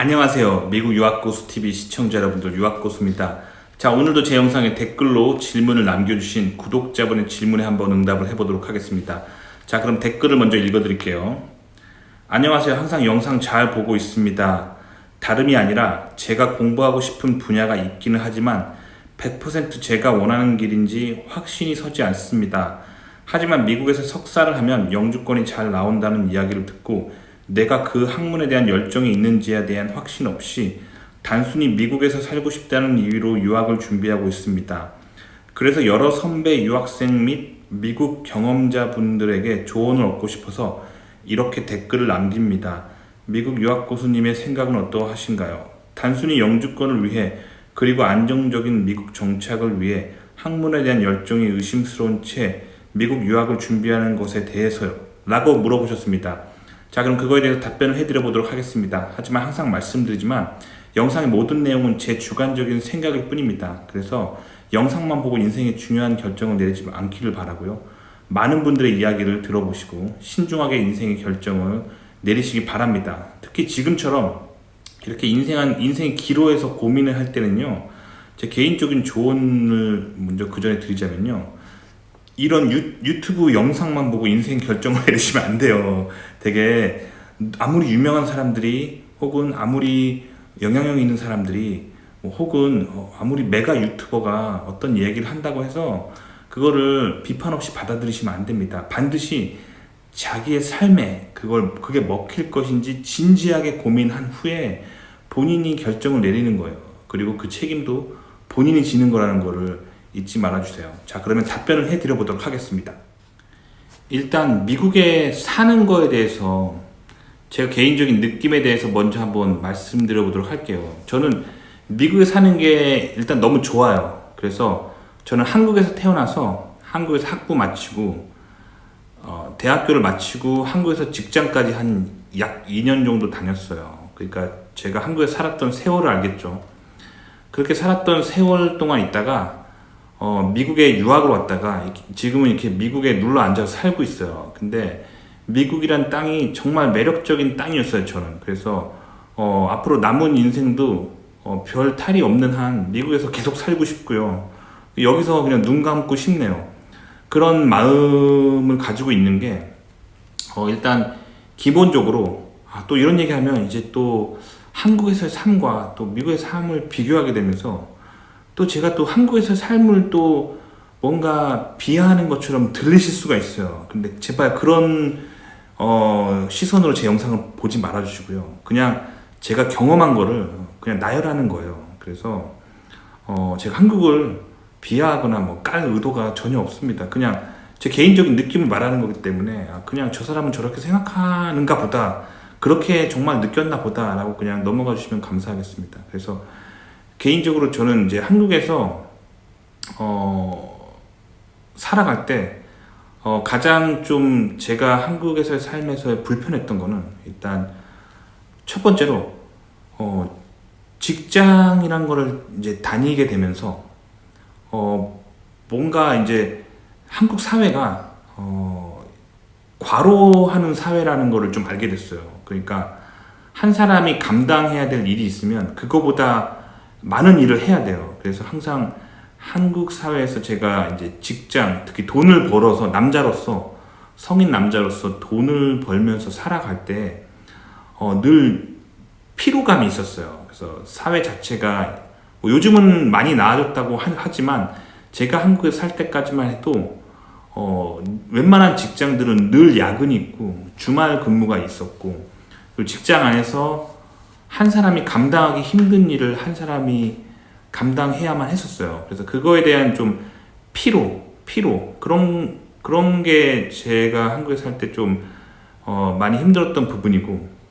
안녕하세요. 미국 유학고수TV 시청자 여러분들, 유학고수입니다. 자, 오늘도 제 영상에 댓글로 질문을 남겨주신 구독자분의 질문에 한번 응답을 해보도록 하겠습니다. 자, 그럼 댓글을 먼저 읽어드릴게요. 안녕하세요. 항상 영상 잘 보고 있습니다. 다름이 아니라 제가 공부하고 싶은 분야가 있기는 하지만 100% 제가 원하는 길인지 확신이 서지 않습니다. 하지만 미국에서 석사를 하면 영주권이 잘 나온다는 이야기를 듣고 내가 그 학문에 대한 열정이 있는지에 대한 확신 없이 단순히 미국에서 살고 싶다는 이유로 유학을 준비하고 있습니다. 그래서 여러 선배 유학생 및 미국 경험자분들에게 조언을 얻고 싶어서 이렇게 댓글을 남깁니다. 미국 유학고수님의 생각은 어떠하신가요? 단순히 영주권을 위해 그리고 안정적인 미국 정착을 위해 학문에 대한 열정이 의심스러운 채 미국 유학을 준비하는 것에 대해서요? 라고 물어보셨습니다. 자, 그럼 그거에 대해서 답변을 해드려 보도록 하겠습니다. 하지만 항상 말씀드리지만 영상의 모든 내용은 제 주관적인 생각일 뿐입니다. 그래서 영상만 보고 인생의 중요한 결정을 내리지 않기를 바라고요. 많은 분들의 이야기를 들어보시고 신중하게 인생의 결정을 내리시기 바랍니다. 특히 지금처럼 이렇게 인생의 기로에서 고민을 할 때는요, 제 개인적인 조언을 먼저 그 전에 드리자면요, 이런 유튜브 영상만 보고 인생 결정을 내리시면 안 돼요. 되게 아무리 유명한 사람들이 혹은 아무리 영향력 있는 사람들이 혹은 아무리 메가 유튜버가 어떤 얘기를 한다고 해서 그거를 비판 없이 받아들이시면 안 됩니다. 반드시 자기의 삶에 그게 먹힐 것인지 진지하게 고민한 후에 본인이 결정을 내리는 거예요. 그리고 그 책임도 본인이 지는 거라는 거를 잊지 말아주세요. 자, 그러면 답변을 해드려 보도록 하겠습니다. 일단 미국에 사는 거에 대해서 제가 개인적인 느낌에 대해서 먼저 한번 말씀드려 보도록 할게요. 저는 미국에 사는 게 일단 너무 좋아요. 그래서 저는 한국에서 태어나서 한국에서 학부 마치고 대학교를 마치고 한국에서 직장까지 한 약 2년 정도 다녔어요. 그러니까 제가 한국에 살았던 세월을 알겠죠. 그렇게 살았던 세월 동안 있다가 미국에 유학을 왔다가 지금은 이렇게 미국에 눌러 앉아서 살고 있어요. 근데 미국이란 땅이 정말 매력적인 땅이었어요, 저는. 그래서 앞으로 남은 인생도 별 탈이 없는 한 미국에서 계속 살고 싶고요. 여기서 그냥 눈 감고 싶네요. 그런 마음을 가지고 있는 게 일단 기본적으로 또 이런 얘기하면 이제 또 한국에서의 삶과 또 미국의 삶을 비교하게 되면서 또 제가 또 한국에서 삶을 또 뭔가 비하하는 것처럼 들리실 수가 있어요. 근데 제발 그런 시선으로 제 영상을 보지 말아주시고요. 그냥 제가 경험한 거를 그냥 나열하는 거예요. 그래서 제가 한국을 비하하거나 뭐 깔 의도가 전혀 없습니다. 그냥 제 개인적인 느낌을 말하는 거기 때문에 그냥 저 사람은 저렇게 생각하는가 보다, 그렇게 정말 느꼈나 보다 라고 그냥 넘어가 주시면 감사하겠습니다. 그래서 개인적으로 저는 이제 한국에서 살아갈 때 가장 좀 제가 한국에서의 삶에서 불편했던 거는 일단 첫 번째로 직장이란 거를 이제 다니게 되면서 뭔가 이제 한국 사회가 과로하는 사회라는 거를 좀 알게 됐어요. 그러니까 한 사람이 감당해야 될 일이 있으면 그거보다 많은 일을 해야 돼요. 그래서 항상 한국 사회에서 제가 이제 직장, 특히 돈을 벌어서 남자로서, 성인 남자로서 돈을 벌면서 살아갈 때 늘 피로감이 있었어요. 그래서 사회 자체가 뭐 요즘은 많이 나아졌다고 하지만 제가 한국에 살 때까지만 해도 웬만한 직장들은 늘 야근이 있고 주말 근무가 있었고, 그리고 직장 안에서 한 사람이 감당하기 힘든 일을 한 사람이 감당해야만 했었어요. 그래서 그거에 대한 좀 피로 그런 게 제가 한국에 살 때 좀 많이 힘들었던 부분이고,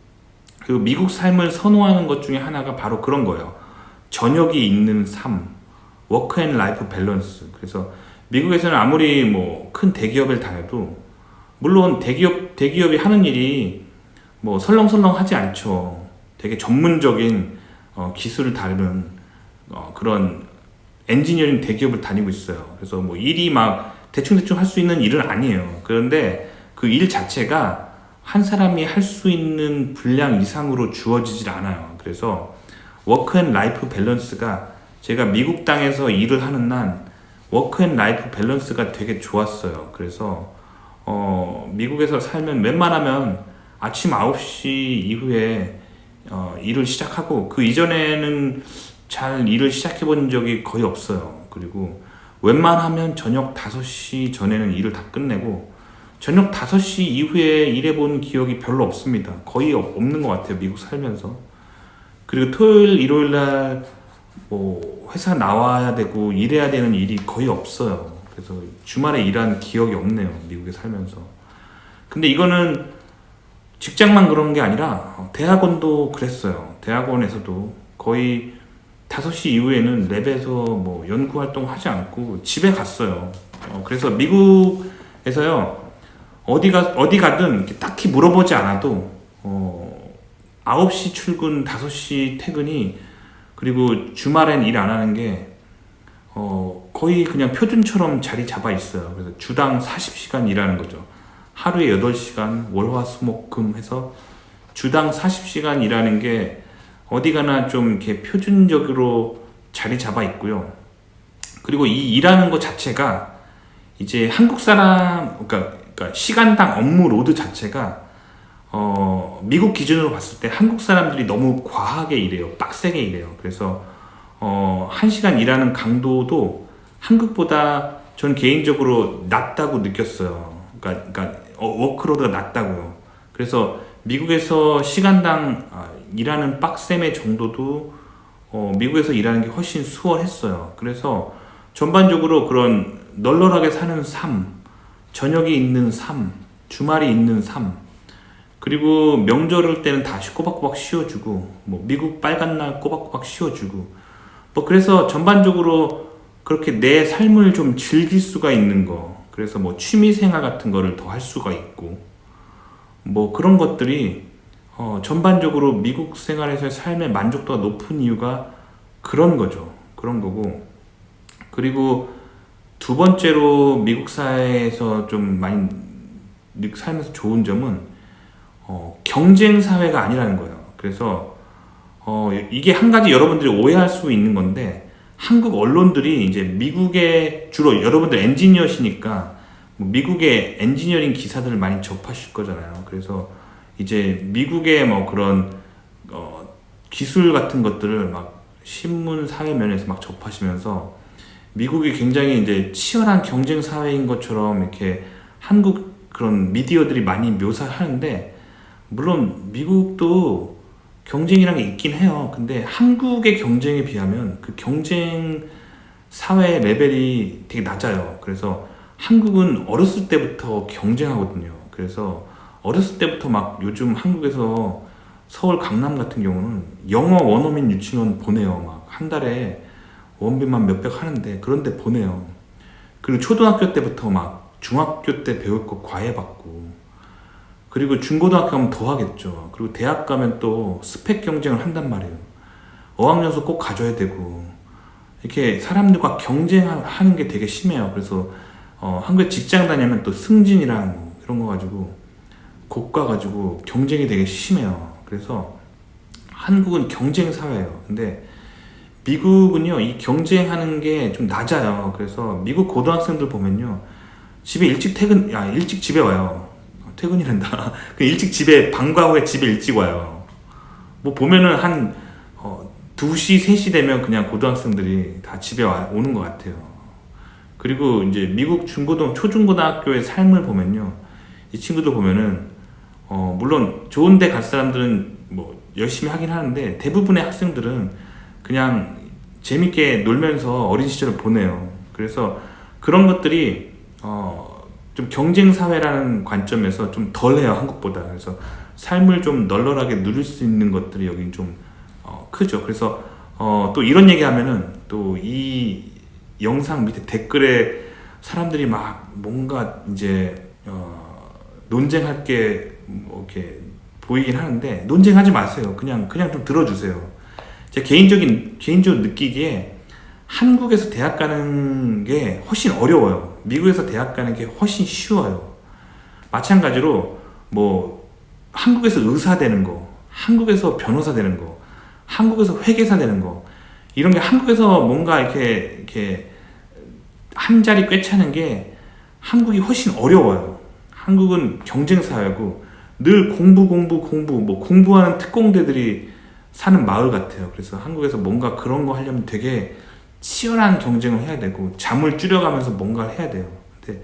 그리고 미국 삶을 선호하는 것 중에 하나가 바로 그런 거예요. 저녁이 있는 삶, 워크 앤 라이프 밸런스. 그래서 미국에서는 아무리 뭐 큰 대기업을 다녀도 물론 대기업이 하는 일이 뭐 설렁설렁하지 않죠. 되게 전문적인 기술을 다루는 그런 엔지니어링 대기업을 다니고 있어요. 그래서 뭐 일이 막 대충 할 수 있는 일은 아니에요. 그런데 그 일 자체가 한 사람이 할 수 있는 분량 이상으로 주어지질 않아요. 그래서 워크 앤 라이프 밸런스가, 제가 미국 땅에서 일을 하는 난 워크 앤 라이프 밸런스가 되게 좋았어요. 그래서 미국에서 살면 웬만하면 아침 9시 이후에 일을 시작하고, 그 이전에는 잘 일을 시작해 본 적이 거의 없어요. 그리고 웬만하면 저녁 5시 전에는 일을 다 끝내고, 저녁 5시 이후에 일해본 기억이 별로 없습니다. 거의 없는 것 같아요, 미국 살면서. 그리고 토요일, 일요일 날 회사 나와야 되고 일해야 되는 일이 거의 없어요. 그래서 주말에 일한 기억이 없네요, 미국에 살면서. 근데 이거는 직장만 그런 게 아니라 대학원도 그랬어요. 대학원에서도 거의 5시 이후에는 랩에서 연구 활동 하지 않고 집에 갔어요. 그래서 미국에서요, 어디 가든 이렇게 딱히 물어보지 않아도 9시 출근, 5시 퇴근이, 그리고 주말엔 일 안 하는 게 거의 그냥 표준처럼 자리 잡아 있어요. 그래서 주당 40시간 일하는 거죠. 하루에 8시간, 월화수목금 해서 주당 40시간 일하는 게 어디 가나 좀 이렇게 표준적으로 자리 잡아 있고요. 그리고 이 일하는 것 자체가 이제 한국 사람, 그러니까 시간당 업무 로드 자체가 미국 기준으로 봤을 때 한국 사람들이 너무 과하게 일해요. 빡세게 일해요. 그래서 1시간 일하는 강도도 한국보다 전 개인적으로 낮다고 느꼈어요. 그러니까 워크로드가 낮다고요. 그래서 미국에서 시간당 일하는 빡셈의 정도도 미국에서 일하는 게 훨씬 수월했어요. 그래서 전반적으로 그런 널널하게 사는 삶, 저녁이 있는 삶, 주말이 있는 삶, 그리고 명절일 때는 다시 꼬박꼬박 쉬어주고, 미국 빨간 날 꼬박꼬박 쉬어주고, 그래서 전반적으로 그렇게 내 삶을 좀 즐길 수가 있는 거, 그래서 취미생활 같은 거를 더 할 수가 있고, 그런 것들이 전반적으로 미국 생활에서의 삶의 만족도가 높은 이유가 그런 거죠. 그런 거고, 그리고 두 번째로 미국 사회에서 좀 많이 살면서 좋은 점은 경쟁 사회가 아니라는 거예요. 그래서 이게 한 가지 여러분들이 오해할 수 있는 건데, 한국 언론들이 이제 미국의, 주로 여러분들 엔지니어시니까 미국의 엔지니어링 기사들을 많이 접하실 거잖아요. 그래서 이제 미국의 그런 기술 같은 것들을 막 신문 사회면에서 막 접하시면서 미국이 굉장히 이제 치열한 경쟁 사회인 것처럼 이렇게 한국 그런 미디어들이 많이 묘사하는데, 물론 미국도 경쟁이란 게 있긴 해요. 근데 한국의 경쟁에 비하면 그 경쟁 사회 레벨이 되게 낮아요. 그래서 한국은 어렸을 때부터 경쟁하거든요. 그래서 어렸을 때부터 막 요즘 한국에서 서울 강남 같은 경우는 영어 원어민 유치원 보내요. 막 한 달에 원비만 몇백 하는데 그런데 보내요. 그리고 초등학교 때부터 막 중학교 때 배울 거 과외 받고, 그리고 중고등학교 가면 더 하겠죠. 그리고 대학 가면 또 스펙 경쟁을 한단 말이에요. 어학연수 꼭 가져야 되고, 이렇게 사람들과 경쟁하는 게 되게 심해요. 그래서 한국에 직장 다니면 또 승진이랑 이런 거 가지고 고가 가지고 경쟁이 되게 심해요. 그래서 한국은 경쟁 사회예요. 근데 미국은요, 이 경쟁하는 게 좀 낮아요. 그래서 미국 고등학생들 보면요, 집에 일찍 일찍 집에 와요. 퇴근이란다. 일찍 집에, 방과 후에 집에 일찍 와요. 보면은 한 2시, 3시 되면 그냥 고등학생들이 다 집에 오는 것 같아요. 그리고 이제 미국 초중고등학교의 삶을 보면요, 이 친구들 보면은 물론 좋은 데 갈 사람들은 열심히 하긴 하는데, 대부분의 학생들은 그냥 재밌게 놀면서 어린 시절을 보내요. 그래서 그런 것들이 좀 경쟁 사회라는 관점에서 좀 덜해요, 한국보다. 그래서 삶을 좀 널널하게 누릴 수 있는 것들이 여긴 좀 크죠. 그래서 또 이런 얘기하면은 또 이 영상 밑에 댓글에 사람들이 막 뭔가 이제 논쟁할 게 이렇게 보이긴 하는데, 논쟁하지 마세요. 그냥 좀 들어주세요. 제 개인적으로 느끼기에 한국에서 대학 가는 게 훨씬 어려워요. 미국에서 대학 가는 게 훨씬 쉬워요. 마찬가지로 한국에서 의사 되는 거, 한국에서 변호사 되는 거, 한국에서 회계사 되는 거, 이런 게 한국에서 뭔가 이렇게 한 자리 꿰차는 게 한국이 훨씬 어려워요. 한국은 경쟁 사회고 늘 공부, 뭐 공부하는 특공대들이 사는 마을 같아요. 그래서 한국에서 뭔가 그런 거 하려면 되게 치열한 경쟁을 해야 되고 잠을 줄여가면서 뭔가를 해야 돼요. 근데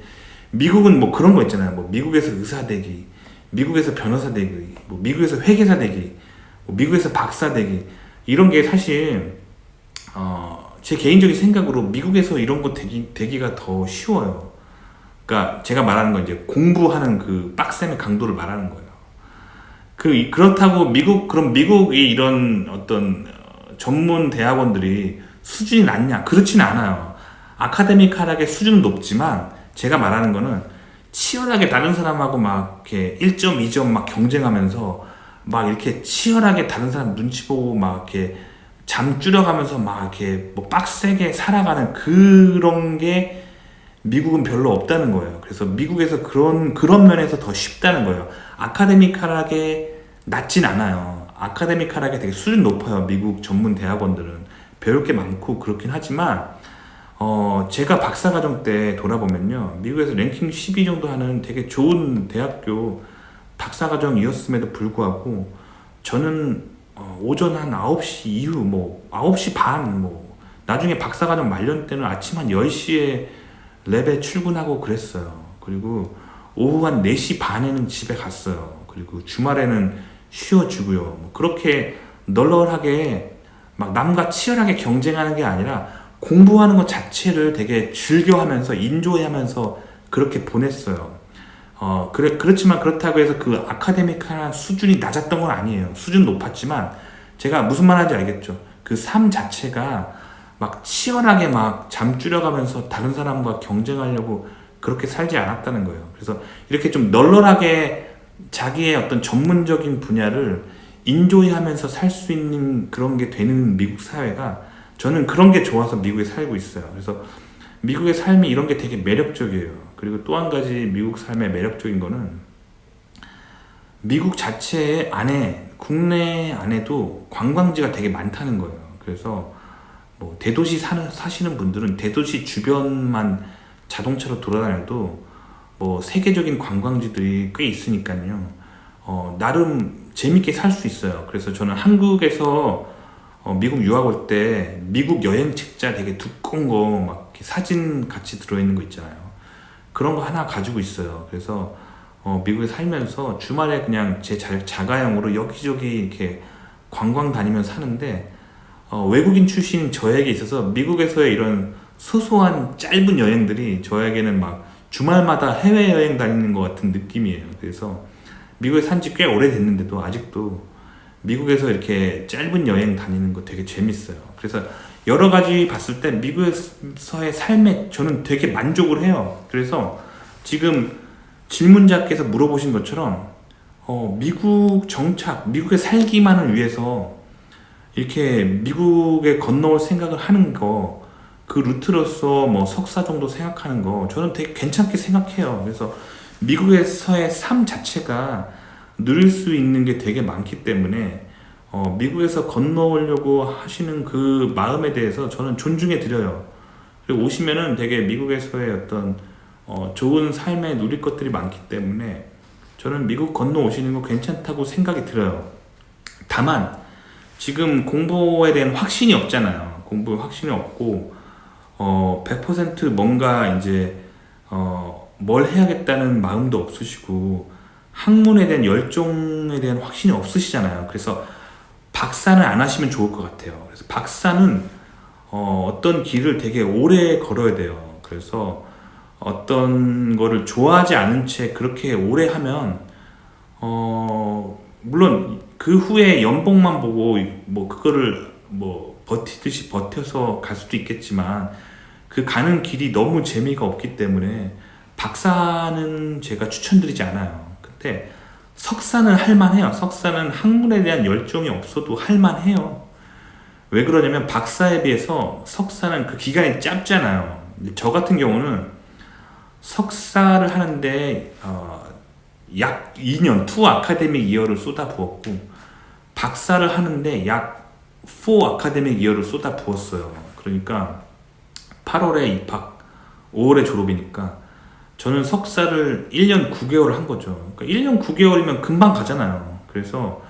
미국은 뭐 그런 거 있잖아요. 뭐 미국에서 의사 되기, 미국에서 변호사 되기, 뭐 미국에서 회계사 되기, 뭐 미국에서 박사 되기, 이런 게 사실 제 개인적인 생각으로 미국에서 이런 거 되기가 더 쉬워요. 그러니까 제가 말하는 건 이제 공부하는 그 빡셈의 강도를 말하는 거예요. 그렇다고 그럼 미국의 이런 어떤 전문 대학원들이 수준이 낮냐? 그렇지는 않아요. 아카데미컬하게 수준은 높지만 제가 말하는 거는 치열하게 다른 사람하고 막 이렇게 1점, 2점 막 경쟁하면서 막 이렇게 치열하게 다른 사람 눈치 보고 막 이렇게 잠 줄여가면서 막 이렇게 뭐 빡세게 살아가는 그런 게 미국은 별로 없다는 거예요. 그래서 미국에서 그런 면에서 더 쉽다는 거예요. 아카데미컬하게 낮진 않아요. 아카데미컬하게 되게 수준 높아요. 미국 전문 대학원들은 배울 게 많고 그렇긴 하지만 제가 박사과정 때 돌아보면요, 미국에서 랭킹 10위 정도 하는 되게 좋은 대학교 박사과정이었음에도 불구하고 저는 오전 한 9시 이후 뭐 9시 반 뭐 나중에 박사과정 말년 때는 아침 한 10시에 랩에 출근하고 그랬어요. 그리고 오후 한 4시 반에는 집에 갔어요. 그리고 주말에는 쉬어주고요. 뭐 그렇게 널널하게 막 남과 치열하게 경쟁하는 게 아니라 공부하는 것 자체를 되게 즐겨하면서 인조해하면서 그렇게 보냈어요. 그렇지만 그렇다고 해서 그 아카데미컬한 수준이 낮았던 건 아니에요. 수준 높았지만 제가 무슨 말 하는지 알겠죠? 그 삶 자체가 막 치열하게 막 잠 줄여가면서 다른 사람과 경쟁하려고 그렇게 살지 않았다는 거예요. 그래서 이렇게 좀 널널하게 자기의 어떤 전문적인 분야를 인조이하면서 살 수 있는 그런 게 되는 미국 사회가, 저는 그런 게 좋아서 미국에 살고 있어요. 그래서 미국의 삶이 이런 게 되게 매력적이에요. 그리고 또 한 가지 미국 삶의 매력적인 거는 미국 자체 안에, 국내 안에도 관광지가 되게 많다는 거예요. 그래서 뭐 대도시 사시는 분들은 대도시 주변만 자동차로 돌아다녀도 뭐 세계적인 관광지들이 꽤 있으니까요. 나름 재밌게 살 수 있어요. 그래서 저는 한국에서 미국 유학 올 때 미국 여행 책자 되게 두꺼운 거 막 사진 같이 들어있는 거 있잖아요. 그런 거 하나 가지고 있어요. 그래서 미국에 살면서 주말에 그냥 제 자가용으로 여기저기 이렇게 관광 다니면서 사는데, 외국인 출신인 저에게 있어서 미국에서의 이런 소소한 짧은 여행들이 저에게는 막 주말마다 해외여행 다니는 것 같은 느낌이에요. 그래서 미국에 산지 꽤 오래됐는데도 아직도 미국에서 이렇게 짧은 여행 다니는 거 되게 재밌어요. 그래서 여러 가지 봤을 때 미국에서의 삶에 저는 되게 만족을 해요. 그래서 지금 질문자께서 물어보신 것처럼 미국 정착, 미국에 살기만을 위해서 이렇게 미국에 건너올 생각을 하는 거, 그 루트로서 뭐 석사 정도 생각하는 거 저는 되게 괜찮게 생각해요. 그래서 미국에서의 삶 자체가 누릴 수 있는 게 되게 많기 때문에 미국에서 건너오려고 하시는 그 마음에 대해서 저는 존중해 드려요. 그리고 오시면은 되게 미국에서의 어떤 좋은 삶에 누릴 것들이 많기 때문에 저는 미국 건너오시는 거 괜찮다고 생각이 들어요. 다만 지금 공부에 대한 확신이 없잖아요. 공부에 확신이 없고 100% 뭔가 이제 뭘 해야겠다는 마음도 없으시고 학문에 대한 열정에 대한 확신이 없으시잖아요. 그래서 박사는 안 하시면 좋을 것 같아요. 그래서 박사는 어떤 길을 되게 오래 걸어야 돼요. 그래서 어떤 거를 좋아하지 않은 채 그렇게 오래 하면 물론 그 후에 연봉만 보고 뭐 그거를 뭐 버티듯이 버텨서 갈 수도 있겠지만 그 가는 길이 너무 재미가 없기 때문에 박사는 제가 추천드리지 않아요. 근데 석사는 할만해요. 석사는 학문에 대한 열정이 없어도 할만해요. 왜 그러냐면 박사에 비해서 석사는 그 기간이 짧잖아요. 근데 저 같은 경우는 석사를 하는데 약 2년, 2 아카데믹 이어를 쏟아부었고, 박사를 하는데 약 4 아카데믹 이어를 쏟아부었어요. 그러니까 8월에 입학, 5월에 졸업이니까 저는 석사를 1년 9개월 한 거죠. 그러니까 1년 9개월이면 금방 가잖아요. 그래서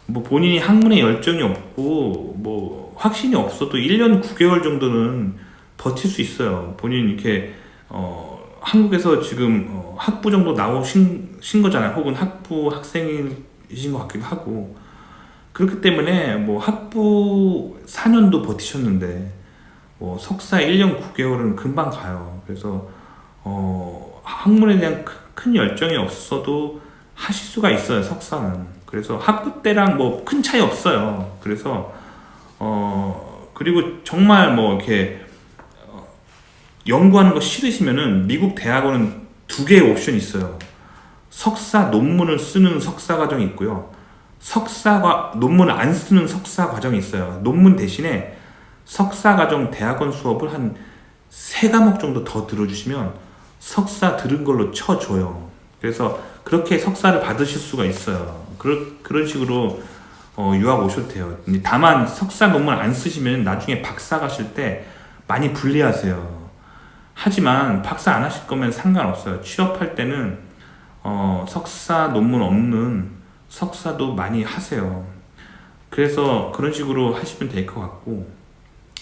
뭐 본인이 학문에 열정이 없고 뭐 확신이 없어도 1년 9개월 정도는 버틸 수 있어요. 본인 이렇게 한국에서 지금 학부 정도 나오신 거잖아요. 혹은 학부 학생이신 것 같기도 하고, 그렇기 때문에 뭐 학부 4년도 버티셨는데 뭐 석사 1년 9개월은 금방 가요. 그래서 학문에 대한 큰 열정이 없어도 하실 수가 있어요, 석사는. 그래서 학부 때랑 뭐 큰 차이 없어요. 그래서 그리고 정말 뭐 이렇게 연구하는 거 싫으시면은 미국 대학원은 2개의 옵션이 있어요. 석사 논문을 쓰는 석사 과정이 있고요. 논문을 안 쓰는 석사 과정이 있어요. 논문 대신에 석사 과정 대학원 수업을 한 3과목 정도 더 들어주시면 석사 들은 걸로 쳐줘요. 그래서 그렇게 석사를 받으실 수가 있어요. 그런 식으로 유학 오셔도 돼요. 다만 석사 논문 안 쓰시면 나중에 박사 가실 때 많이 불리하세요. 하지만 박사 안 하실 거면 상관없어요. 취업할 때는 석사 논문 없는 석사도 많이 하세요. 그래서 그런 식으로 하시면 될 것 같고,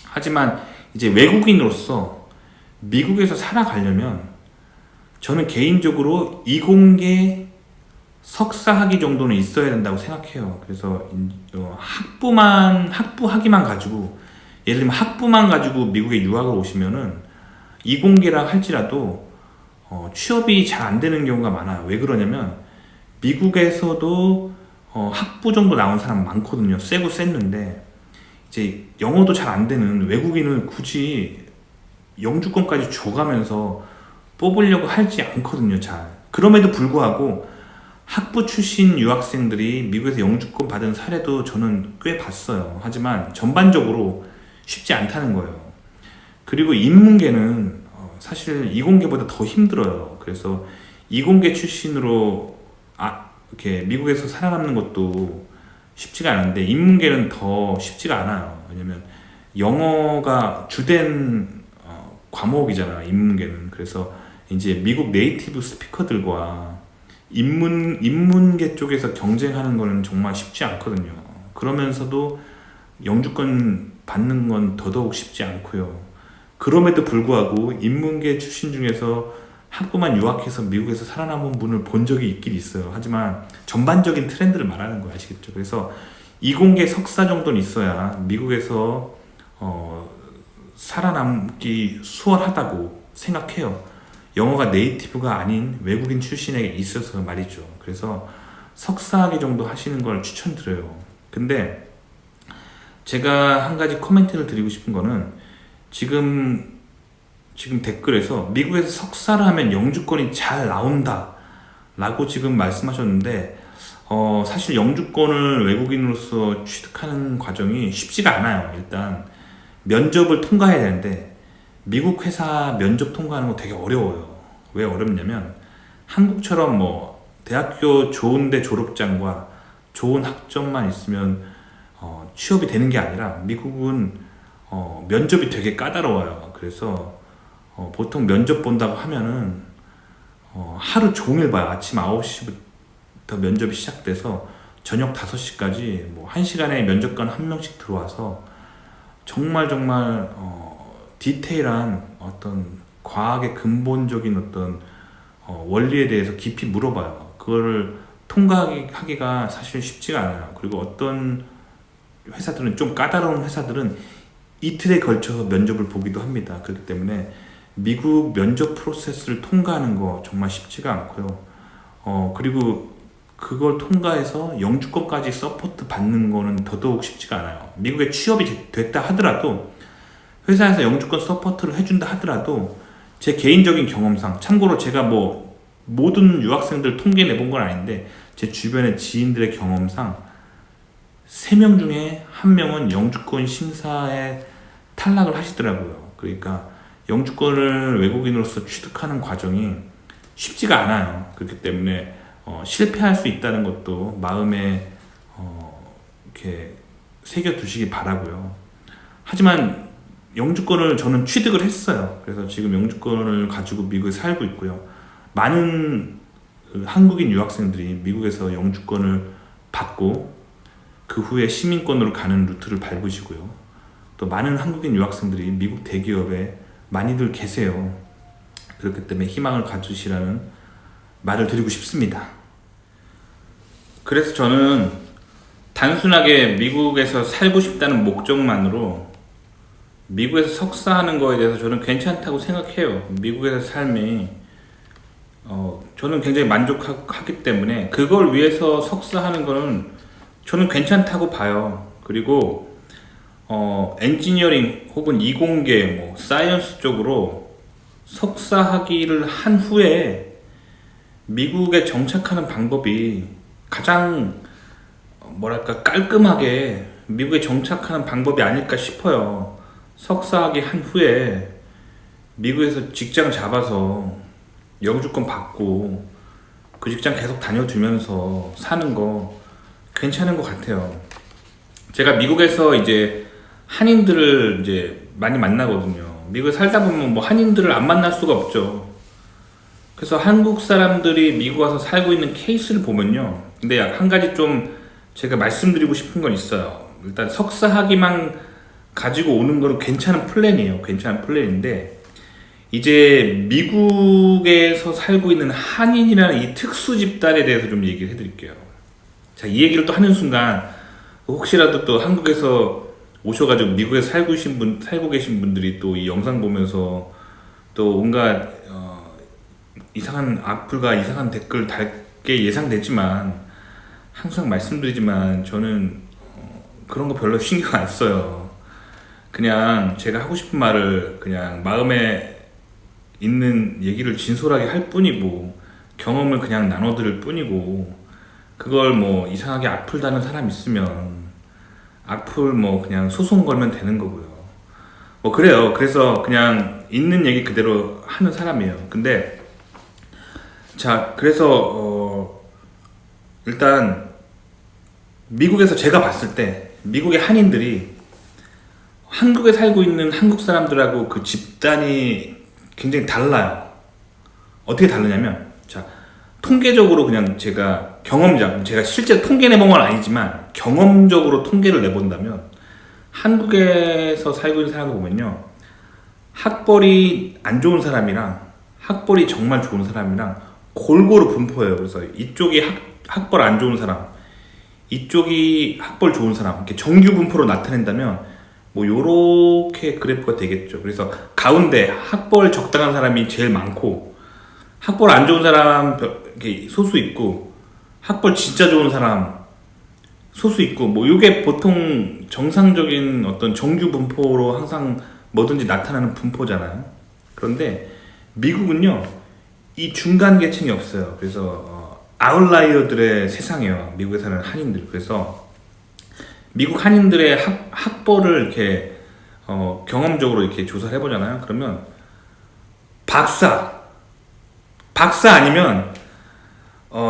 하지만 이제 외국인으로서 미국에서 살아가려면 저는 개인적으로 이공계 석사 학위 정도는 있어야 된다고 생각해요. 그래서 학부 학위만 가지고, 예를 들면 학부만 가지고 미국에 유학을 오시면은 이공계라 할지라도 취업이 잘 안 되는 경우가 많아요. 왜 그러냐면 미국에서도 학부 정도 나온 사람 많거든요. 세고 셌는데 이제 영어도 잘 안 되는 외국인을 굳이 영주권까지 줘가면서 뽑으려고 하지 않거든요. 잘. 그럼에도 불구하고 학부 출신 유학생들이 미국에서 영주권 받은 사례도 저는 꽤 봤어요. 하지만 전반적으로 쉽지 않다는 거예요. 그리고 인문계는 사실 이공계보다 더 힘들어요. 그래서 이공계 출신으로 이렇게 미국에서 살아남는 것도 쉽지가 않은데 인문계는 더 쉽지가 않아요. 왜냐면 영어가 주된 과목이잖아요, 인문계는. 그래서 이제 미국 네이티브 스피커들과 인문계 쪽에서 경쟁하는 거는 정말 쉽지 않거든요. 그러면서도 영주권 받는 건 더더욱 쉽지 않고요. 그럼에도 불구하고 인문계 출신 중에서 학부만 유학해서 미국에서 살아남은 분을 본 적이 있긴 있어요. 하지만 전반적인 트렌드를 말하는 거 아시겠죠? 그래서 이공계 석사 정도는 있어야 미국에서 살아남기 수월하다고 생각해요. 영어가 네이티브가 아닌 외국인 출신에게 있어서 말이죠. 그래서 석사학위 정도 하시는 걸 추천드려요. 근데 제가 한 가지 코멘트를 드리고 싶은 거는 지금 댓글에서 미국에서 석사를 하면 영주권이 잘 나온다 라고 지금 말씀하셨는데 사실 영주권을 외국인으로서 취득하는 과정이 쉽지가 않아요. 일단 면접을 통과해야 되는데 미국 회사 면접 통과하는 거 되게 어려워요. 왜 어렵냐면 한국처럼 뭐 대학교 좋은데 졸업장과 좋은 학점만 있으면 취업이 되는 게 아니라 미국은 면접이 되게 까다로워요. 그래서 보통 면접 본다고 하면은 하루 종일 봐요. 아침 9시부터 면접이 시작돼서 저녁 5시까지 뭐 1시간에 면접관 한 명씩 들어와서 정말 디테일한 어떤 과학의 근본적인 어떤 원리에 대해서 깊이 물어봐요. 그거를 통과하기가 사실 쉽지가 않아요. 그리고 어떤 회사들은, 좀 까다로운 회사들은 이틀에 걸쳐서 면접을 보기도 합니다. 그렇기 때문에 미국 면접 프로세스를 통과하는 거 정말 쉽지가 않고요. 그리고 그걸 통과해서 영주권까지 서포트 받는 거는 더더욱 쉽지가 않아요. 미국에 취업이 됐다 하더라도, 회사에서 영주권 서포트를 해준다 하더라도, 제 개인적인 경험상, 참고로 제가 뭐 모든 유학생들 통계 내본 건 아닌데 제 주변의 지인들의 경험상 3명 중에 1명은 영주권 심사에 탈락을 하시더라고요. 그러니까 영주권을 외국인으로서 취득하는 과정이 쉽지가 않아요. 그렇기 때문에 실패할 수 있다는 것도 마음에 이렇게 새겨두시기 바라고요. 하지만 영주권을 저는 취득을 했어요. 그래서 지금 영주권을 가지고 미국에 살고 있고요. 많은 한국인 유학생들이 미국에서 영주권을 받고 그 후에 시민권으로 가는 루트를 밟으시고요. 또 많은 한국인 유학생들이 미국 대기업에 많이들 계세요. 그렇기 때문에 희망을 가지시라는 말을 드리고 싶습니다. 그래서 저는 단순하게 미국에서 살고 싶다는 목적만으로 미국에서 석사하는 거에 대해서 저는 괜찮다고 생각해요. 미국에서 삶이 저는 굉장히 만족하기 때문에 그걸 위해서 석사하는 거는 저는 괜찮다고 봐요. 그리고 엔지니어링 혹은 이공계, 뭐 사이언스 쪽으로 석사학위를 한 후에 미국에 정착하는 방법이 가장 뭐랄까 깔끔하게 미국에 정착하는 방법이 아닐까 싶어요. 석사학위 한 후에 미국에서 직장 잡아서 영주권 받고 그 직장 계속 다녀두면서 사는 거 괜찮은 것 같아요. 제가 미국에서 이제 한인들을 이제 많이 만나거든요. 미국에 살다 보면 뭐 한인들을 안 만날 수가 없죠. 그래서 한국 사람들이 미국 와서 살고 있는 케이스를 보면요. 근데 한 가지 좀 제가 말씀드리고 싶은 건 있어요. 일단 석사학위만 가지고 오는 거는 괜찮은 플랜이에요. 괜찮은 플랜인데 이제 미국에서 살고 있는 한인이라는 이 특수 집단에 대해서 좀 얘기를 해드릴게요. 자, 이 얘기를 또 하는 순간 혹시라도 또 한국에서 오셔가지고 미국에서 살고 계신 분들이 또 이 영상 보면서 또 온갖 이상한 악플과 이상한 댓글 달게 예상되지만 항상 말씀드리지만 저는 그런 거 별로 신경 안 써요. 그냥 제가 하고 싶은 말을 그냥 마음에 있는 얘기를 진솔하게 할 뿐이고 경험을 그냥 나눠드릴 뿐이고 그걸 뭐 이상하게 악플 다는 사람 있으면 악플 뭐 그냥 소송 걸면 되는 거고요. 뭐 그래요. 그래서 그냥 있는 얘기 그대로 하는 사람이에요. 근데 자, 그래서 일단 미국에서 제가 봤을 때 미국의 한인들이 한국에 살고 있는 한국 사람들하고 그 집단이 굉장히 달라요. 어떻게 다르냐면, 자, 통계적으로 그냥 제가 제가 실제 통계 내본 건 아니지만 경험적으로 통계를 내본다면 한국에서 살고 있는 사람을 보면요, 학벌이 안 좋은 사람이랑 학벌이 정말 좋은 사람이랑 골고루 분포해요. 그래서 이쪽이 학벌 안 좋은 사람, 이쪽이 학벌 좋은 사람, 이렇게 정규 분포로 나타낸다면 뭐 요렇게 그래프가 되겠죠. 그래서 가운데 학벌 적당한 사람이 제일 많고 학벌 안 좋은 사람 이렇게 소수 있고 학벌 진짜 좋은 사람 소수 있고 뭐 요게 보통 정상적인 어떤 정규 분포로 항상 뭐든지 나타나는 분포잖아요. 그런데 미국은요 이 중간 계층이 없어요. 그래서 아웃라이어들의 세상이에요. 미국에 사는 한인들. 그래서 미국 한인들의 학벌을 이렇게 경험적으로 이렇게 조사를 해보잖아요. 그러면 박사 아니면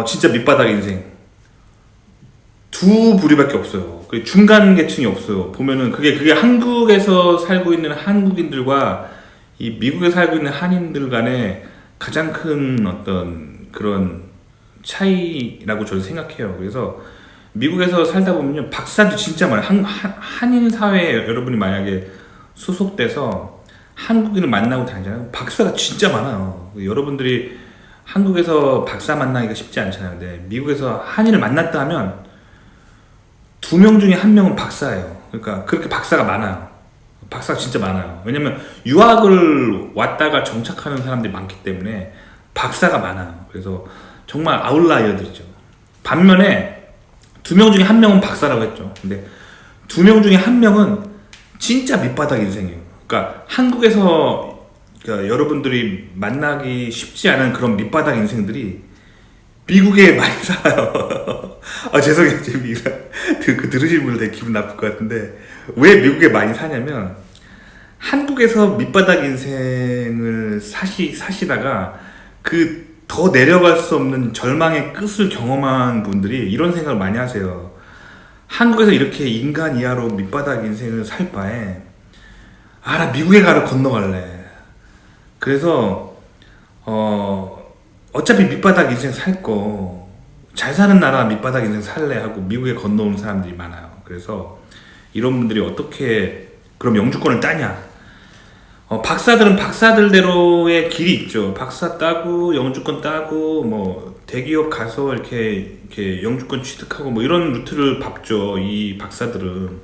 진짜 밑바닥 인생 두 부류밖에 없어요. 그 중간 계층이 없어요. 보면은 그게 한국에서 살고 있는 한국인들과 이 미국에 살고 있는 한인들 간의 가장 큰 어떤 그런 차이라고 저는 생각해요. 그래서 미국에서 살다 보면요 박사도 진짜 많아요. 한인 사회에 여러분이 만약에 소속돼서 한국인을 만나고 다니잖아요. 박사가 진짜 많아요. 여러분들이 한국에서 박사 만나기가 쉽지 않잖아요. 근데 미국에서 한인을 만났다 하면 2명 중에 1명은 박사예요. 그러니까 그렇게 박사가 많아요. 박사가 진짜 많아요. 왜냐면 유학을 왔다가 정착하는 사람들이 많기 때문에 박사가 많아요. 그래서 정말 아웃라이어들이죠. 반면에 2명 중에 1명은 박사라고 했죠. 근데 2명 중에 1명은 진짜 밑바닥 인생이에요. 그러니까 한국에서 여러분들이 만나기 쉽지 않은 그런 밑바닥 인생들이 미국에 많이 살아요. 죄송해요. 들으시는 분들 되게 기분 나쁠 것 같은데 왜 미국에 많이 사냐면 한국에서 밑바닥 인생을 사시다가 그 더 내려갈 수 없는 절망의 끝을 경험한 분들이 이런 생각을 많이 하세요. 한국에서 이렇게 인간 이하로 밑바닥 인생을 살 바에 나 미국에 가를 건너갈래. 그래서 어차피 밑바닥 인생 살 거 잘 사는 나라 밑바닥 인생 살래 하고 미국에 건너온 사람들이 많아요. 그래서 이런 분들이 어떻게 그럼 영주권을 따냐? 박사들은 박사들대로의 길이 있죠. 박사 따고 영주권 따고 뭐 대기업 가서 이렇게 영주권 취득하고 뭐 이런 루트를 밟죠. 이 박사들은.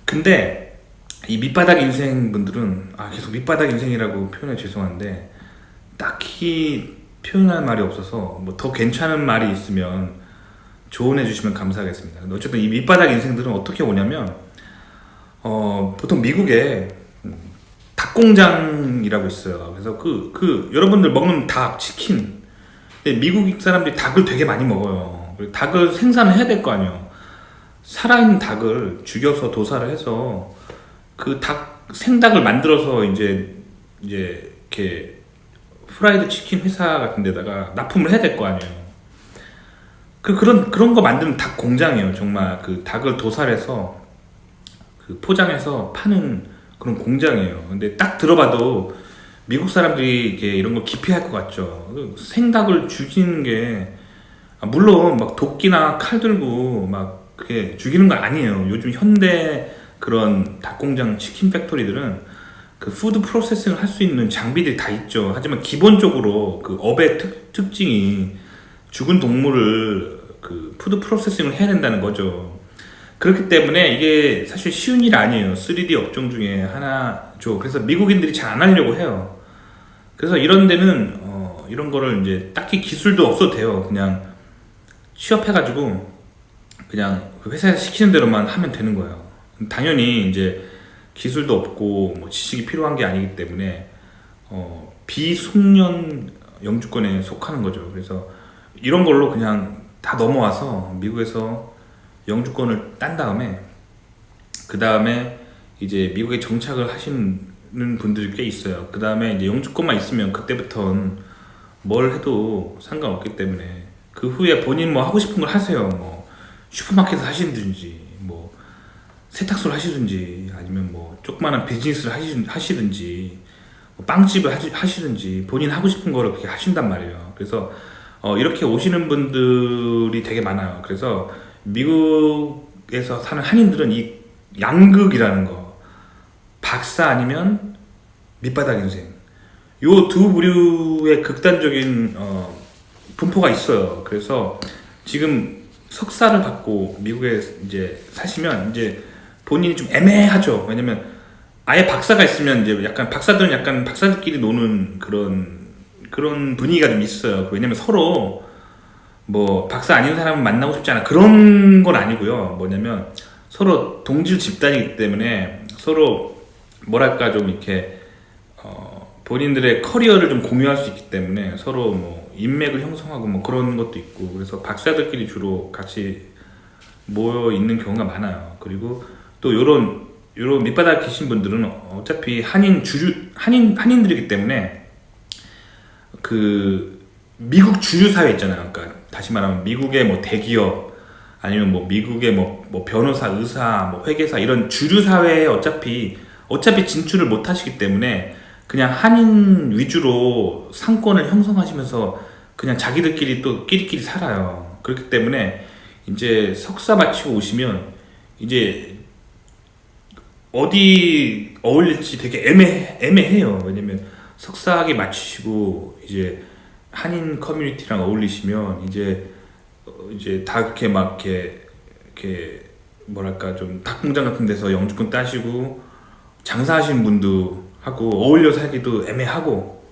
근데 이 밑바닥 인생 분들은 계속 밑바닥 인생이라고 표현해 죄송한데 딱히 표현할 말이 없어서 뭐 더 괜찮은 말이 있으면 조언해 주시면 감사하겠습니다. 근데 어쨌든 이 밑바닥 인생들은 어떻게 오냐면 보통 미국에 닭공장이라고 있어요. 그래서 여러분들 먹는 닭, 치킨. 근데 미국 사람들이 닭을 되게 많이 먹어요. 닭을 생산해야 될 거 아니에요. 살아있는 닭을 죽여서 도살을 해서 그 생닭을 만들어서 이제 이렇게 프라이드 치킨 회사 같은 데다가 납품을 해야 될 거 아니에요. 그런 거 만드는 닭 공장이에요. 정말 그 닭을 도살해서 그 포장해서 파는 그런 공장이에요. 근데 딱 들어봐도 미국 사람들이 이런 거 기피할 것 같죠. 생닭을 죽이는 게 물론 막 도끼나 칼 들고 막 그게 죽이는 거 아니에요. 요즘 현대 그런 닭공장 치킨 팩토리들은 그 푸드 프로세싱을 할 수 있는 장비들이 다 있죠. 하지만 기본적으로 그 업의 특징이 죽은 동물을 그 푸드 프로세싱을 해야 된다는 거죠. 그렇기 때문에 이게 사실 쉬운 일 아니에요. 3D 업종 중에 하나죠. 그래서 미국인들이 잘 안 하려고 해요. 그래서 이런 데는 이런 거를 이제 딱히 기술도 없어도 돼요. 그냥 취업해가지고 그냥 그 회사에서 시키는 대로만 하면 되는 거예요. 당연히 이제 기술도 없고 뭐 지식이 필요한 게 아니기 때문에 비숙련 영주권에 속하는 거죠. 그래서 이런 걸로 그냥 다 넘어와서 미국에서 영주권을 딴 다음에 그 다음에 이제 미국에 정착을 하시는 분들이 꽤 있어요. 그 다음에 이제 영주권만 있으면 그때부터는 뭘 해도 상관없기 때문에 그 후에 본인 뭐 하고 싶은 걸 하세요. 뭐 슈퍼마켓을 하시든지 뭐 세탁소를 하시든지 아니면 뭐 조그마한 비즈니스를 하시든지 뭐 빵집을 하시든지 본인 하고 싶은 거를 그렇게 하신단 말이에요. 그래서 이렇게 오시는 분들이 되게 많아요. 그래서 미국에서 사는 한인들은 이 양극이라는 거, 박사 아니면 밑바닥 인생, 요 두 부류의 극단적인 분포가 있어요. 그래서 지금 석사를 받고 미국에 이제 사시면 이제 본인이 좀 애매하죠. 왜냐면 아예 박사가 있으면 이제 약간 박사들은 약간 박사들끼리 노는 그런 분위기가 좀 있어요. 왜냐면 서로 뭐 박사 아닌 사람은 만나고 싶지 않아 그런 건 아니고요. 뭐냐면 서로 동질 집단이기 때문에 서로 뭐랄까 좀 이렇게 본인들의 커리어를 좀 공유할 수 있기 때문에 서로 뭐 인맥을 형성하고 뭐 그런 것도 있고 그래서 박사들끼리 주로 같이 모여 있는 경우가 많아요. 그리고 또 요런 밑바닥 계신 분들은 어차피 한인들이기 때문에 그 미국 주류 사회 있잖아요. 그러니까 다시 말하면 미국의 뭐 대기업 아니면 뭐 미국의 뭐 변호사, 의사, 뭐 회계사 이런 주류 사회에 어차피 진출을 못 하시기 때문에 그냥 한인 위주로 상권을 형성하시면서 그냥 자기들끼리 또 끼리끼리 살아요. 그렇기 때문에 이제 석사 마치고 오시면 이제 어디 어울릴지 되게 애매해요. 왜냐면 석사학위 마치시고 이제 한인 커뮤니티랑 어울리시면 이제 다 그렇게 막 이렇게 뭐랄까 좀 닭공장 같은 데서 영주권 따시고 장사하시는 분도 하고 어울려 살기도 애매하고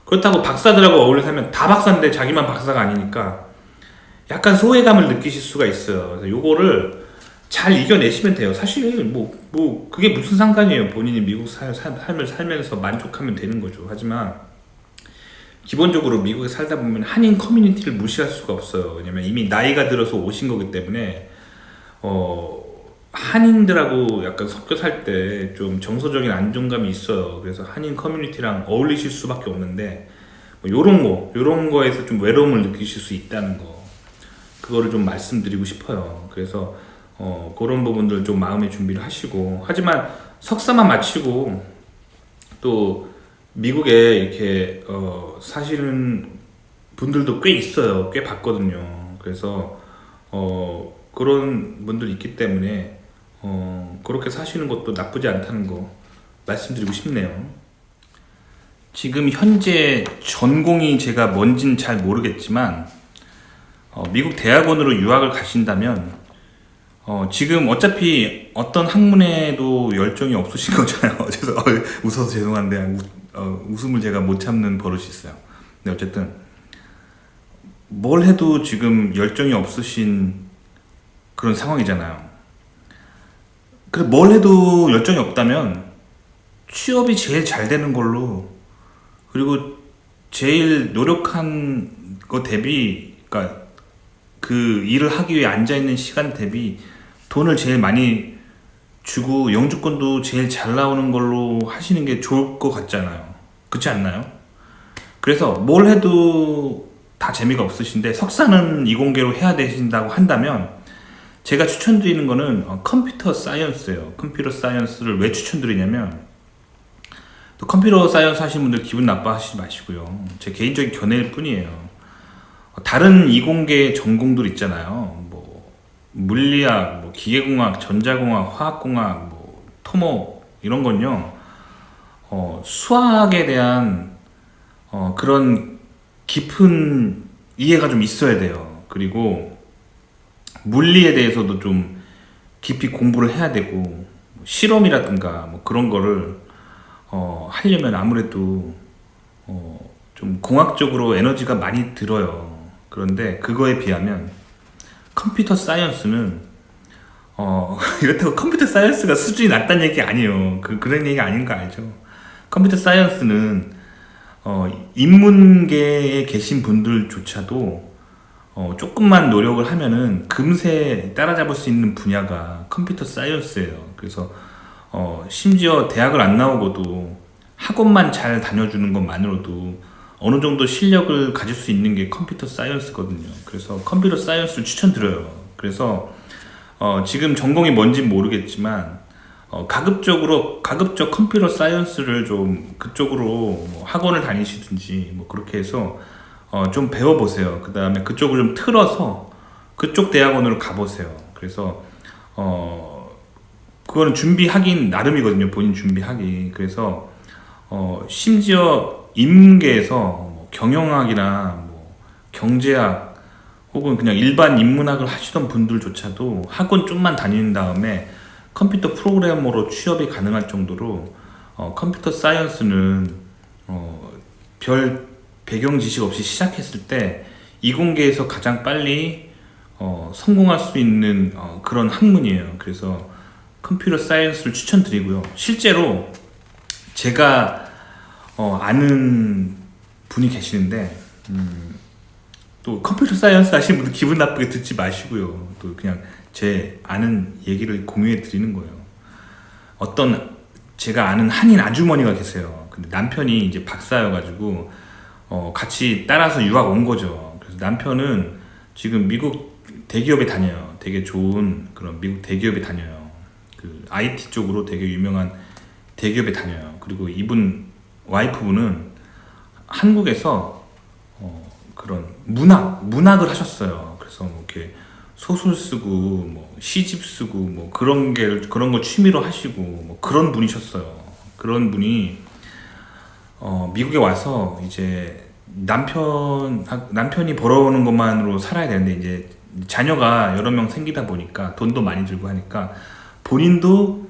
그렇다고 박사들하고 어울려 살면 다 박사인데 자기만 박사가 아니니까 약간 소외감을 느끼실 수가 있어요. 그래서 요거를 잘 이겨내시면 돼요. 사실 뭐 그게 무슨 상관이에요. 본인이 미국 삶을 살면서 만족하면 되는 거죠. 하지만 기본적으로 미국에 살다 보면 한인 커뮤니티를 무시할 수가 없어요. 왜냐면 이미 나이가 들어서 오신 거기 때문에 한인들하고 약간 섞여 살 때 좀 정서적인 안정감이 있어요. 그래서 한인 커뮤니티랑 어울리실 수밖에 없는데 뭐 요런 거에서 좀 외로움을 느끼실 수 있다는 거, 그거를 좀 말씀드리고 싶어요. 그래서 그런 부분들 좀 마음의 준비를 하시고, 하지만 석사만 마치고 또 미국에 이렇게 사시는 분들도 꽤 있어요. 꽤 봤거든요. 그래서 그런 분들이 있기 때문에 그렇게 사시는 것도 나쁘지 않다는 거 말씀드리고 싶네요. 지금 현재 전공이 제가 뭔진 잘 모르겠지만 미국 대학원으로 유학을 가신다면 지금 어차피 어떤 학문에도 열정이 없으신 거잖아요. 그래서 웃어서 죄송한데 웃음을 제가 못 참는 버릇이 있어요. 근데 어쨌든 뭘 해도 지금 열정이 없으신 그런 상황이잖아요. 그래, 뭘 해도 열정이 없다면 취업이 제일 잘 되는 걸로, 그리고 제일 노력한 거 대비, 그러니까 그 일을 하기 위해 앉아있는 시간 대비 돈을 제일 많이 주고 영주권도 제일 잘 나오는 걸로 하시는 게 좋을 것 같잖아요. 그렇지 않나요? 그래서 뭘 해도 다 재미가 없으신데 석사는 이공계로 해야 되신다고 한다면 제가 추천드리는 거는 컴퓨터 사이언스예요. 컴퓨터 사이언스를 왜 추천드리냐면, 또 컴퓨터 사이언스 하시는 분들 기분 나빠하시지 마시고요. 제 개인적인 견해일 뿐이에요. 다른 이공계 전공들 있잖아요. 뭐 물리학, 뭐 기계공학, 전자공학, 화학공학, 뭐 토목 이런 건요. 수학에 대한 그런 깊은 이해가 좀 있어야 돼요. 그리고 물리에 대해서도 좀 깊이 공부를 해야 되고, 실험이라든가 뭐 그런 거를 하려면 아무래도 좀 공학적으로 에너지가 많이 들어요. 그런데 그거에 비하면 컴퓨터 사이언스는 이렇다고 컴퓨터 사이언스가 수준이 낮다는 얘기 아니에요. 그런 얘기 아닌 거 알죠? 컴퓨터 사이언스는 인문계에 계신 분들조차도 조금만 노력을 하면은 금세 따라잡을 수 있는 분야가 컴퓨터 사이언스예요. 그래서 심지어 대학을 안 나오고도 학원만 잘 다녀주는 것만으로도 어느 정도 실력을 가질 수 있는 게 컴퓨터 사이언스거든요. 그래서 컴퓨터 사이언스를 추천드려요. 그래서 지금 전공이 뭔지 모르겠지만 가급적 컴퓨터 사이언스를 좀 그쪽으로 뭐 학원을 다니시든지 뭐 그렇게 해서 좀 배워보세요. 그 다음에 그쪽을 좀 틀어서 그쪽 대학원으로 가보세요. 그래서 그거는 준비하긴 나름이거든요. 본인 준비하기. 그래서 심지어 인문계에서 뭐 경영학이나 뭐 경제학 혹은 그냥 일반 인문학을 하시던 분들조차도 학원 좀만 다닌 다음에 컴퓨터 프로그래머로 취업이 가능할 정도로 컴퓨터 사이언스는 별 배경 지식 없이 시작했을 때 이공계에서 가장 빨리 성공할 수 있는 그런 학문이에요. 그래서 컴퓨터 사이언스를 추천드리고요. 실제로 제가 아는 분이 계시는데 또 컴퓨터 사이언스 하시는 분들 기분 나쁘게 듣지 마시고요. 또 그냥 제 아는 얘기를 공유해 드리는 거예요. 제가 아는 한인 아주머니가 계세요. 근데 남편이 이제 박사여가지고 같이 따라서 유학 온 거죠. 그래서 남편은 지금 미국 대기업에 다녀요. 되게 좋은 그런 미국 대기업에 다녀요. 그 IT 쪽으로 되게 유명한 대기업에 다녀요. 그리고 이분 와이프분은 한국에서 그런 문학을 하셨어요. 그래서 뭐 이렇게 소설 쓰고 뭐 시집 쓰고 뭐 그런 거 취미로 하시고 뭐 그런 분이셨어요. 그런 분이 미국에 와서 이제 남편이 벌어오는 것만으로 살아야 되는데 이제 자녀가 여러 명 생기다 보니까 돈도 많이 들고 하니까 본인도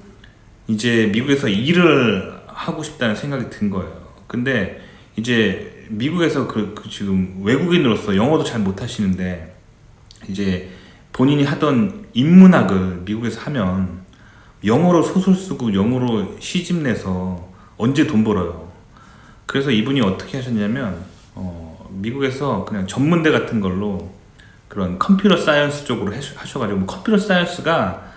이제 미국에서 일을 하고 싶다는 생각이 든 거예요. 근데 이제 미국에서 지금 외국인으로서 영어도 잘 못하시는데 이제 본인이 하던 인문학을 미국에서 하면 영어로 소설 쓰고 영어로 시집 내서 언제 돈 벌어요. 그래서 이분이 어떻게 하셨냐면 미국에서 그냥 전문대 같은 걸로 그런 컴퓨터 사이언스 쪽으로 하셔가지고 뭐 컴퓨터 사이언스가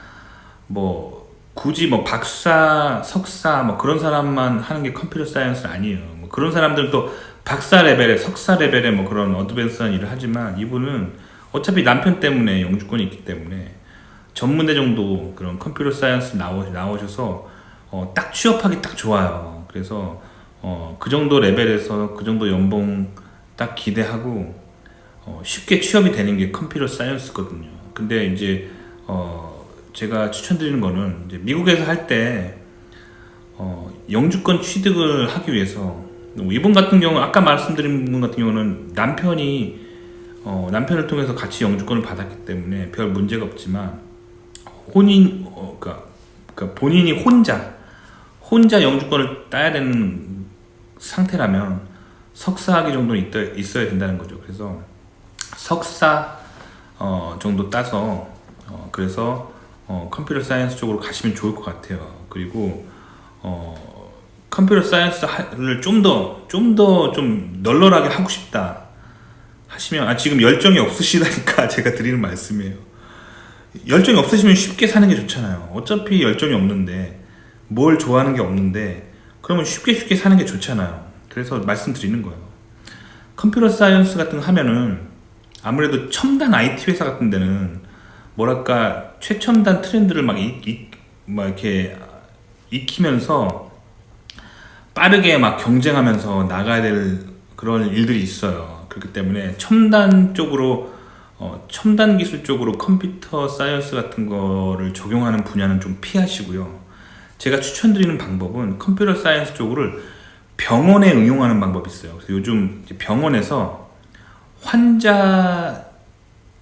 뭐 굳이 뭐 박사, 석사 뭐 그런 사람만 하는 게 컴퓨터 사이언스는 아니에요. 뭐 그런 사람들은 또 박사 레벨에 석사 레벨의 뭐 그런 어드밴스한 일을 하지만 이분은 어차피 남편 때문에 영주권이 있기 때문에 전문대 정도 그런 컴퓨터 사이언스 나오셔서 딱 취업하기 딱 좋아요. 그래서 그 정도 레벨에서 그 정도 연봉 딱 기대하고 쉽게 취업이 되는 게 컴퓨터 사이언스거든요. 근데 이제 제가 추천드리는 거는 이제 미국에서 할 때 영주권 취득을 하기 위해서 이분 같은 경우 아까 말씀드린 분 같은 경우는 남편을 통해서 같이 영주권을 받았기 때문에 별 문제가 없지만 그러니까 본인이 혼자 영주권을 따야 되는 상태라면 석사학위 정도는 있어야 된다는 거죠. 그래서 석사 정도 따서 그래서 컴퓨터 사이언스 쪽으로 가시면 좋을 것 같아요. 그리고 컴퓨터 사이언스를 좀 더 좀 널널하게 하고 싶다 하시면 지금 열정이 없으시다니까 제가 드리는 말씀이에요. 열정이 없으시면 쉽게 사는 게 좋잖아요. 어차피 열정이 없는데 뭘 좋아하는 게 없는데 그러면 쉽게 사는 게 좋잖아요. 그래서 말씀드리는 거예요. 컴퓨터 사이언스 같은 거 하면은 아무래도 첨단 IT 회사 같은 데는 뭐랄까 최첨단 트렌드를 막 이렇게 익히면서 빠르게 막 경쟁하면서 나가야 될 그런 일들이 있어요. 그렇기 때문에 첨단 쪽으로 첨단 기술 쪽으로 컴퓨터 사이언스 같은 거를 적용하는 분야는 좀 피하시고요. 제가 추천드리는 방법은 컴퓨터 사이언스 쪽을 병원에 응용하는 방법이 있어요. 그래서 요즘 병원에서 환자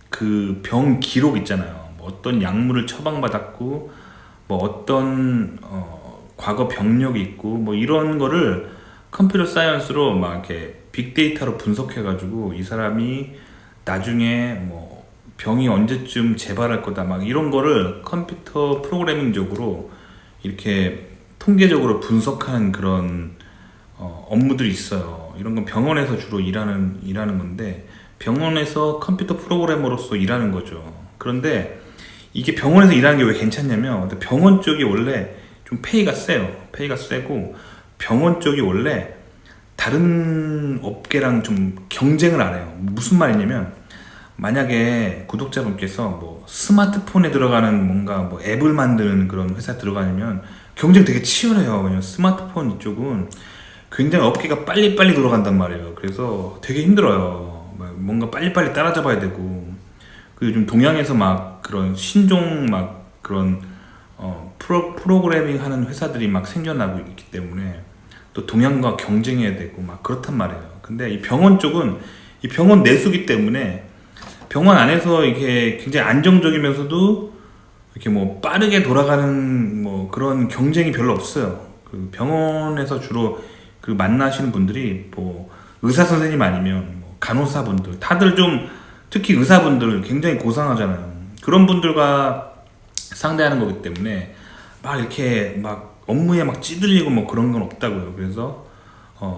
그 병 기록 있잖아요. 뭐 어떤 약물을 처방받았고 뭐 어떤 과거 병력이 있고 뭐 이런 거를 컴퓨터 사이언스로 막 이렇게 빅데이터로 분석해 가지고 이 사람이 나중에 뭐 병이 언제쯤 재발할 거다 막 이런 거를 컴퓨터 프로그래밍적으로 이렇게 통계적으로 분석하는 그런 업무들이 있어요. 이런 건 병원에서 주로 일하는 건데 병원에서 컴퓨터 프로그래머로서 일하는 거죠. 그런데 이게 병원에서 일하는 게 왜 괜찮냐면 병원 쪽이 원래 좀 페이가 세고 병원 쪽이 원래 다른 업계랑 좀 경쟁을 안 해요. 무슨 말이냐면 만약에 구독자분께서 뭐 스마트폰에 들어가는 뭔가 뭐 앱을 만드는 그런 회사 들어가면 경쟁 되게 치열해요. 왜냐면 스마트폰 이쪽은 굉장히 업계가 빨리빨리 돌아간단 말이에요. 그래서 되게 힘들어요. 뭔가 빨리빨리 따라잡아야 되고 그 요즘 동양에서 막 그런 신종 막 그런 프로그래밍 하는 회사들이 막 생겨나고 있기 때문에 또 동양과 경쟁해야 되고 막 그렇단 말이에요. 근데 이 병원 쪽은 이 병원 내수기 때문에 병원 안에서 이게 굉장히 안정적이면서도 이렇게 뭐 빠르게 돌아가는 뭐 그런 경쟁이 별로 없어요. 그 병원에서 주로 그 만나시는 분들이 뭐 의사 선생님 아니면 뭐 간호사분들 다들 좀 특히 의사분들 굉장히 고상하잖아요. 그런 분들과 상대하는 거기 때문에 막 이렇게 막 업무에 막 찌들리고 뭐 그런 건 없다고요. 그래서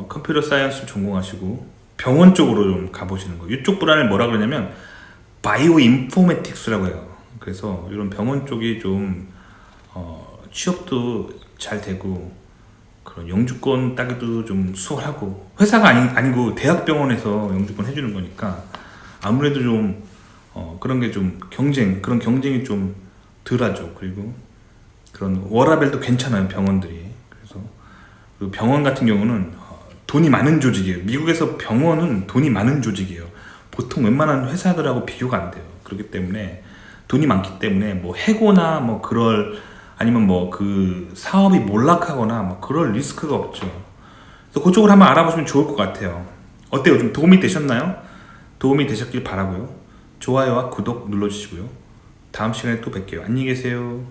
컴퓨터 사이언스 전공하시고 병원 쪽으로 좀 가보시는 거예요. 이쪽 분야를 뭐라 그러냐면 바이오 인포메틱스라고 해요. 그래서 이런 병원 쪽이 좀 취업도 잘 되고 그런 영주권 따기도 좀 수월하고 회사가 아니고 대학병원에서 영주권 해주는 거니까 아무래도 좀 그런 게 좀 그런 경쟁이 좀 덜하죠. 그리고 그런 워라밸도 괜찮아요, 병원들이. 그래서 그 병원 같은 경우는 돈이 많은 조직이에요. 미국에서 병원은 돈이 많은 조직이에요. 보통 웬만한 회사들하고 비교가 안 돼요. 그렇기 때문에 돈이 많기 때문에 뭐 해고나 뭐 아니면 뭐 그 사업이 몰락하거나 뭐 그럴 리스크가 없죠. 그래서 그쪽을 한번 알아보시면 좋을 것 같아요. 어때요? 좀 도움이 되셨나요? 도움이 되셨길 바라고요. 좋아요와 구독 눌러주시고요. 다음 시간에 또 뵐게요. 안녕히 계세요.